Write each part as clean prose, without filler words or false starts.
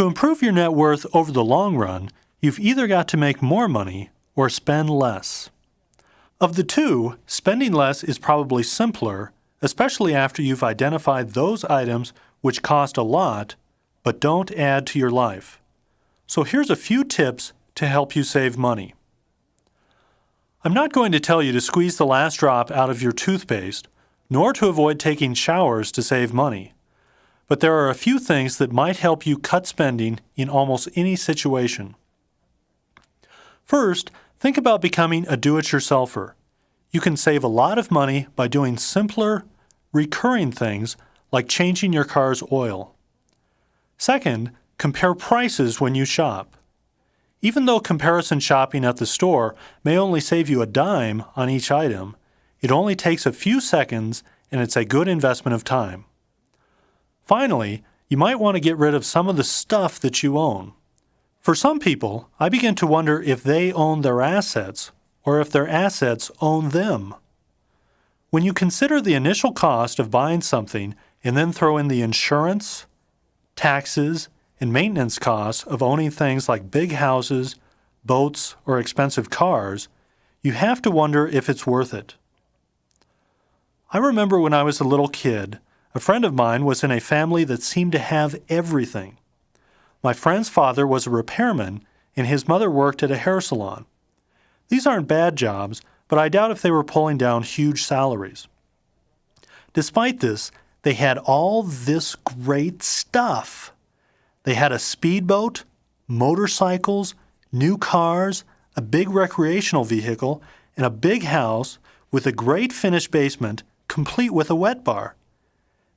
To improve your net worth over the long run, you've either got to make more money or spend less. Of the two, spending less is probably simpler, especially after you've identified those items which cost a lot but don't add to your life. So here's a few tips to help you save money. I'm not going to tell you to squeeze the last drop out of your toothpaste, nor to avoid taking showers to save money. But there are a few things that might help you cut spending in almost any situation. First, think about becoming a do-it-yourselfer. You can save a lot of money by doing simpler, recurring things like changing your car's oil. Second, compare prices when you shop. Even though comparison shopping at the store may only save you a dime on each item, it only takes a few seconds and it's a good investment of time. Finally, you might want to get rid of some of the stuff that you own. For some people, I begin to wonder if they own their assets or if their assets own them. When you consider the initial cost of buying something and then throw in the insurance, taxes, and maintenance costs of owning things like big houses, boats, or expensive cars, you have to wonder if it's worth it. I remember when I was a little kid, a friend of mine was in a family that seemed to have everything. My friend's father was a repairman, and his mother worked at a hair salon. These aren't bad jobs, but I doubt if they were pulling down huge salaries. Despite this, they had all this great stuff. They had a speedboat, motorcycles, new cars, a big recreational vehicle, and a big house with a great finished basement, complete with a wet bar.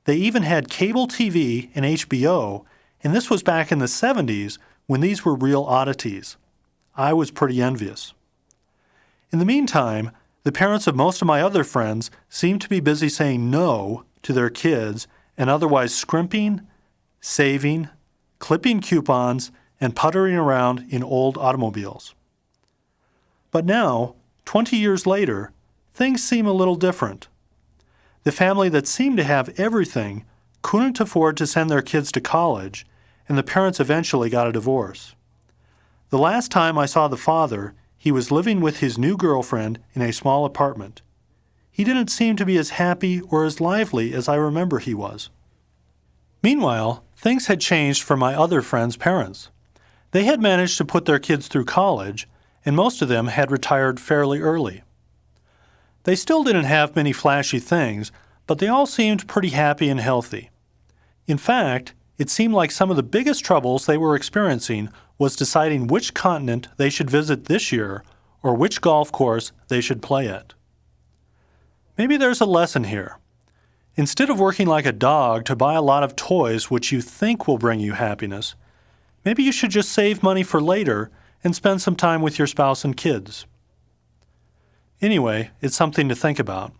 They even had cable TV and HBO, and this was back in the 70s when these were real oddities. I was pretty envious. In the meantime, the parents of most of my other friends seemed to be busy saying no to their kids and otherwise scrimping, saving, clipping coupons, and puttering around in old automobiles. But now, 20 years later, things seem a little different. The family that seemed to have everything couldn't afford to send their kids to college, and the parents eventually got a divorce. The last time I saw the father, he was living with his new girlfriend in a small apartment. He didn't seem to be as happy or as lively as I remember he was. Meanwhile, things had changed for my other friends' parents. They had managed to put their kids through college, and most of them had retired fairly early. They still didn't have many flashy things, but they all seemed pretty happy and healthy. In fact, it seemed like some of the biggest troubles they were experiencing was deciding which continent they should visit this year or which golf course they should play at. Maybe there's a lesson here. Instead of working like a dog to buy a lot of toys which you think will bring you happiness, maybe you should just save money for later and spend some time with your spouse and kids. Anyway, it's something to think about.